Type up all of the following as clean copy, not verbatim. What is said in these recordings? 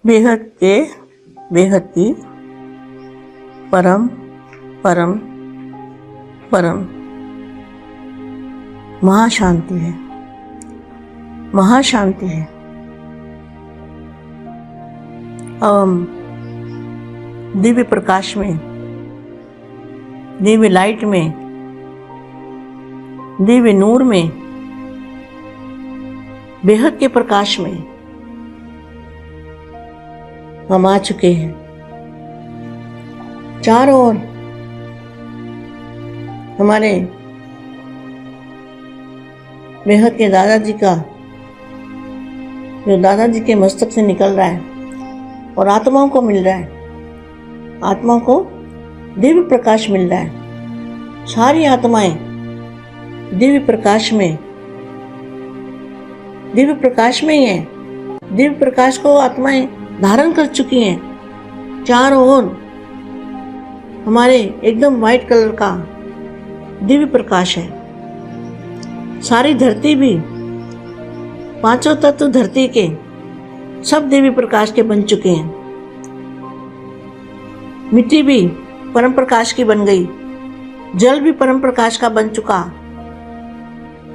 बेहद के बेहद की परम परम परम महाशांति है, महाशांति है। अब हम दिव्य प्रकाश में, दिव्य लाइट में, दिव्य नूर में, बेहद के प्रकाश में हम आ चुके हैं। चारों ओर हमारे बेहद के दादाजी का, जो दादाजी के मस्तक से निकल रहा है और आत्माओं को मिल रहा है, आत्माओं को दिव्य प्रकाश मिल रहा है। सारी आत्माएं दिव्य प्रकाश में ही है। दिव्य प्रकाश को आत्माएं धारण कर चुकी हैं। चारों ओर हमारे एकदम वाइट कलर का दिव्य प्रकाश है। सारी धरती भी, पांचों तत्व धरती के सब दिव्य प्रकाश के बन चुके हैं। मिट्टी भी परम प्रकाश की बन गई, जल भी परम प्रकाश का बन चुका,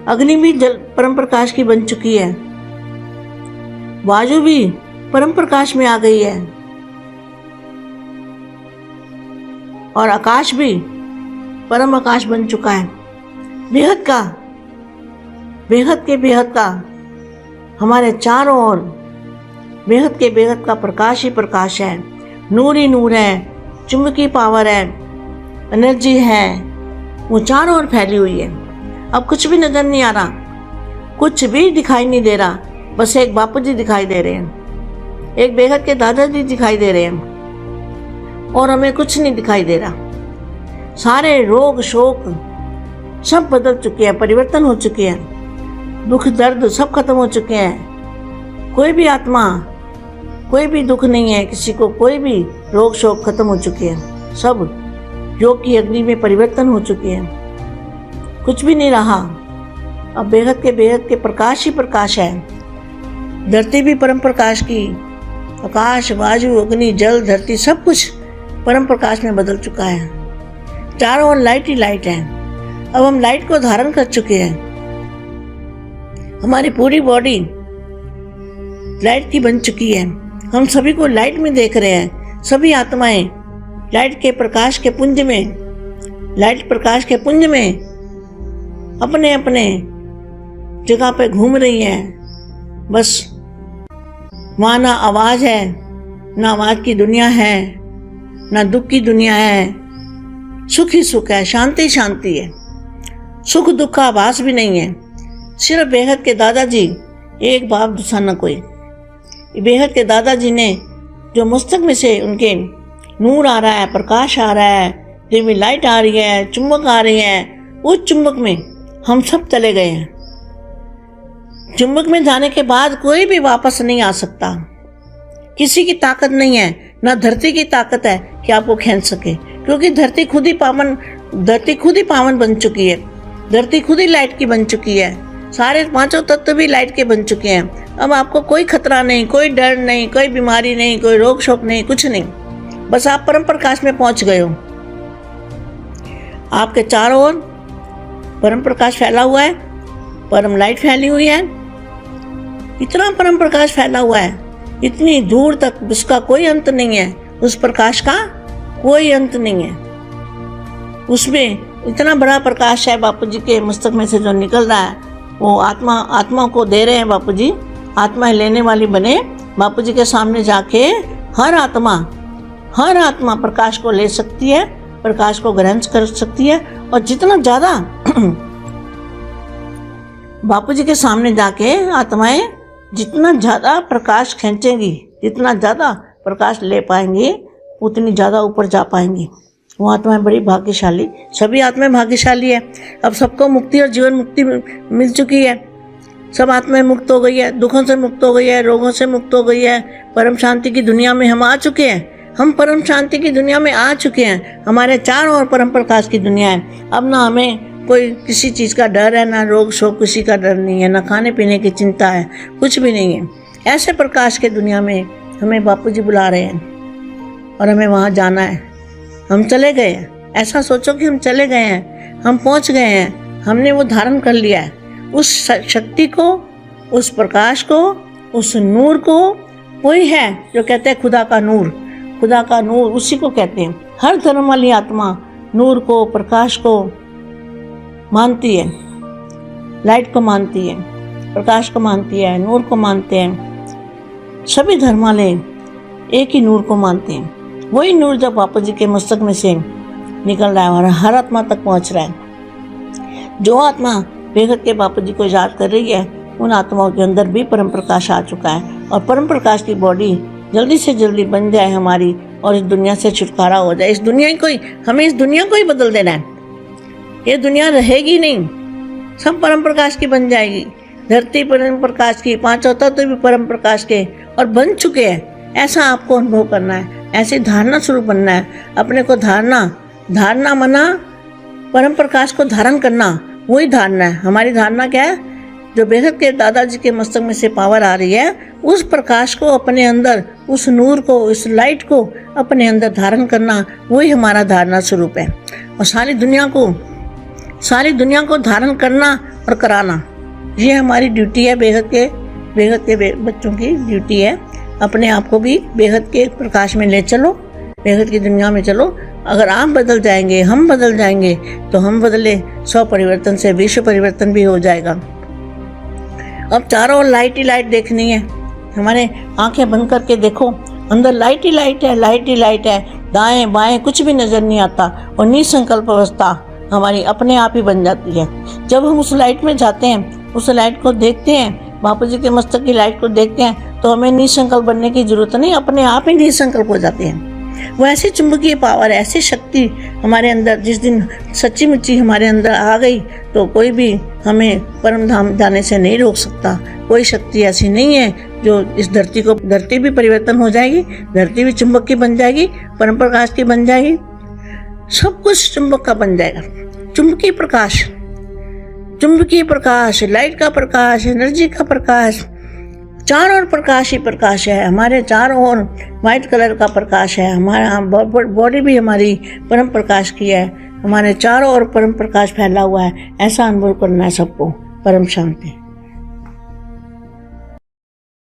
अग्नि भी जल परम प्रकाश की बन चुकी है, वायु भी परम प्रकाश में आ गई है और आकाश भी परम आकाश बन चुका है। बेहद का हमारे चारों ओर बेहद का प्रकाश ही प्रकाश है, नूर ही नूर है, चुंबकीय पावर है, एनर्जी है, वो चारों ओर फैली हुई है। अब कुछ भी नजर नहीं आ रहा, कुछ भी दिखाई नहीं दे रहा, बस एक बापू जी दिखाई दे रहे हैं, एक बेहद के दादाजी दिखाई दे रहे हैं और हमें कुछ नहीं दिखाई दे रहा। सारे रोग शोक सब बदल चुके हैं, परिवर्तन हो चुके हैं, दुख दर्द सब खत्म हो चुके हैं। कोई भी आत्मा, कोई भी दुख नहीं है किसी को, कोई भी रोग शोक खत्म हो चुके हैं। सब योग की अग्नि में परिवर्तन हो चुके हैं, कुछ भी नहीं रहा। अब बेहद के प्रकाश ही प्रकाश है। धरती भी परम प्रकाश की, आकाश वायु अग्नि जल धरती सब कुछ परम प्रकाश में बदल चुका है। चारों ओर लाइट ही लाइट है। अब हम लाइट को धारण कर चुके हैं। हमारी पूरी बॉडी लाइट की बन चुकी है। हम सभी को लाइट में देख रहे हैं। सभी आत्माएं लाइट के प्रकाश के पुंज में अपने अपने जगह पे घूम रही हैं। बस वहाँ ना आवाज है, ना आवाज की दुनिया है, ना दुख की दुनिया है। सुख ही सुख है, शांति शांति है, सुख दुख का आभास भी नहीं है। सिर्फ बेहद के दादाजी, एक बाप दूसरा न कोई। बेहद के दादाजी ने जो मस्तक में से उनके नूर आ रहा है, प्रकाश आ रहा है, दिव्य लाइट आ रही है, चुंबक आ रही है, उस चुंबक में हम सब चले गए हैं। चुंबक में जाने के बाद कोई भी वापस नहीं आ सकता। किसी की ताकत नहीं है, ना धरती की ताकत है कि आपको खींच सके, क्योंकि धरती खुद ही पावन बन चुकी है। धरती खुद ही लाइट की बन चुकी है। सारे पांचों तत्व भी लाइट के बन चुके हैं। अब आपको कोई खतरा नहीं, कोई डर नहीं, कोई बीमारी नहीं, कोई रोग शोक नहीं, कुछ नहीं। बस आप परम प्रकाश में पहुंच गए हो। आपके चारों ओर परम प्रकाश फैला हुआ है, परम लाइट फैली हुई है। इतना परम प्रकाश फैला हुआ है, इतनी दूर तक, उसका कोई अंत नहीं है। उस प्रकाश का कोई अंत नहीं है। उसमें इतना बड़ा प्रकाश है। बापू जी के मस्तक में से जो निकल रहा है वो आत्मा को दे रहे हैं। बापू जी आत्मा लेने वाली बने। बापू जी के सामने जाके हर आत्मा प्रकाश को ले सकती है, प्रकाश को ग्रहण कर सकती है। और जितना ज्यादा बापू जी के सामने जाके आत्माएं जितना ज्यादा प्रकाश खींचेंगी, जितना ज्यादा प्रकाश ले पाएंगी, उतनी ज्यादा ऊपर जा पाएंगी। वो आत्माएं बड़ी भाग्यशाली, सभी आत्माएं भाग्यशाली है। अब सबको मुक्ति और जीवन मुक्ति मिल चुकी है। सब आत्माएं मुक्त हो गई है, दुखों से मुक्त हो गई है, रोगों से मुक्त हो गई है। परम शांति की दुनिया में हम आ चुके हैं। हम परम शांति की दुनिया में आ चुके हैं। हमारे चारों ओर परम प्रकाश की दुनिया है। अब ना हमें कोई किसी चीज़ का डर है, ना रोग शोक किसी का डर नहीं है, ना खाने पीने की चिंता है, कुछ भी नहीं है। ऐसे प्रकाश के दुनिया में हमें बापूजी बुला रहे हैं और हमें वहाँ जाना है। हम चले गए हैं, ऐसा सोचो कि हम चले गए हैं, हम पहुँच गए हैं, हमने वो धारण कर लिया है, उस शक्ति को, उस प्रकाश को, उस नूर को। वही है जो कहते हैं खुदा का नूर, खुदा का नूर उसी को कहते हैं। हर धर्म वाली आत्मा नूर को, प्रकाश को मानती है, लाइट को मानती है, प्रकाश को मानती है, नूर को मानते हैं। सभी धर्म वाले एक ही नूर को मानते हैं। वही नूर जब बापू जी के मस्तक में से निकल रहा है और हर आत्मा तक पहुंच रहा है। जो आत्मा बेहद के बापू जी को याद कर रही है, उन आत्माओं के अंदर भी परम प्रकाश आ चुका है और परम प्रकाश की बॉडी जल्दी से जल्दी बन जाए हमारी और इस दुनिया से छुटकारा हो जाए। इस दुनिया को ही, हमें इस दुनिया को ही बदल देना है। ये दुनिया रहेगी नहीं, सब परम प्रकाश की बन जाएगी। धरती परम प्रकाश की, पांचों तत्व भी परम प्रकाश के और बन चुके हैं। ऐसा आपको अनुभव करना है, ऐसी धारणा शुरू बनना है अपने को। धारणा मना परम प्रकाश को धारण करना, वही धारणा है। हमारी धारणा क्या है? जो बेहद के दादाजी के मस्तक में से पावर आ रही है, उस प्रकाश को अपने अंदर, उस नूर को, उस लाइट को अपने अंदर धारण करना, वही हमारा धारणा स्वरूप है। और सारी दुनिया को धारण करना और कराना, ये हमारी ड्यूटी है। बेहद के बच्चों की ड्यूटी है। अपने आप को भी बेहद के प्रकाश में ले चलो, बेहद की दुनिया में चलो। अगर आप बदल जाएंगे, हम बदल जाएंगे, तो हम बदले 100 परिवर्तन से विश्व परिवर्तन भी हो जाएगा। अब चारों ओर लाइट ही लाइट देखनी है। हमारे आंखें बंद करके देखो, अंदर लाइट ही लाइट है, लाइट ही लाइट है। दाएं बाएं कुछ भी नजर नहीं आता और निसंकल्प अवस्था हमारी अपने आप ही बन जाती है। जब हम उस लाइट में जाते हैं, उस लाइट को देखते हैं, बापू जी के मस्तक की लाइट को देखते हैं, तो हमें निसंकल्प बनने की जरूरत नहीं, अपने आप ही निसंकल्प हो जाते हैं। वो ऐसी चुंबकीय पावर, ऐसी शक्ति हमारे अंदर जिस दिन सच्ची मुच्ची हमारे अंदर आ गई, तो कोई भी हमें परम धाम जाने से नहीं रोक सकता। कोई शक्ति ऐसी नहीं है जो इस धरती भी परिवर्तन हो जाएगी, धरती भी चुंबक की बन जाएगी, परम प्रकाश की बन जाएगी, सब कुछ चुंबक का बन जाएगा। चुंबकीय प्रकाश, लाइट का प्रकाश, एनर्जी का प्रकाश, चारों ओर प्रकाश ही प्रकाश है। हमारे चारों ओर व्हाइट कलर का प्रकाश है। हमारा बॉडी भी हमारी परम प्रकाश की है। हमारे चारों ओर परम प्रकाश फैला हुआ है। ऐसा अनुभव करना है सबको। परम शांति।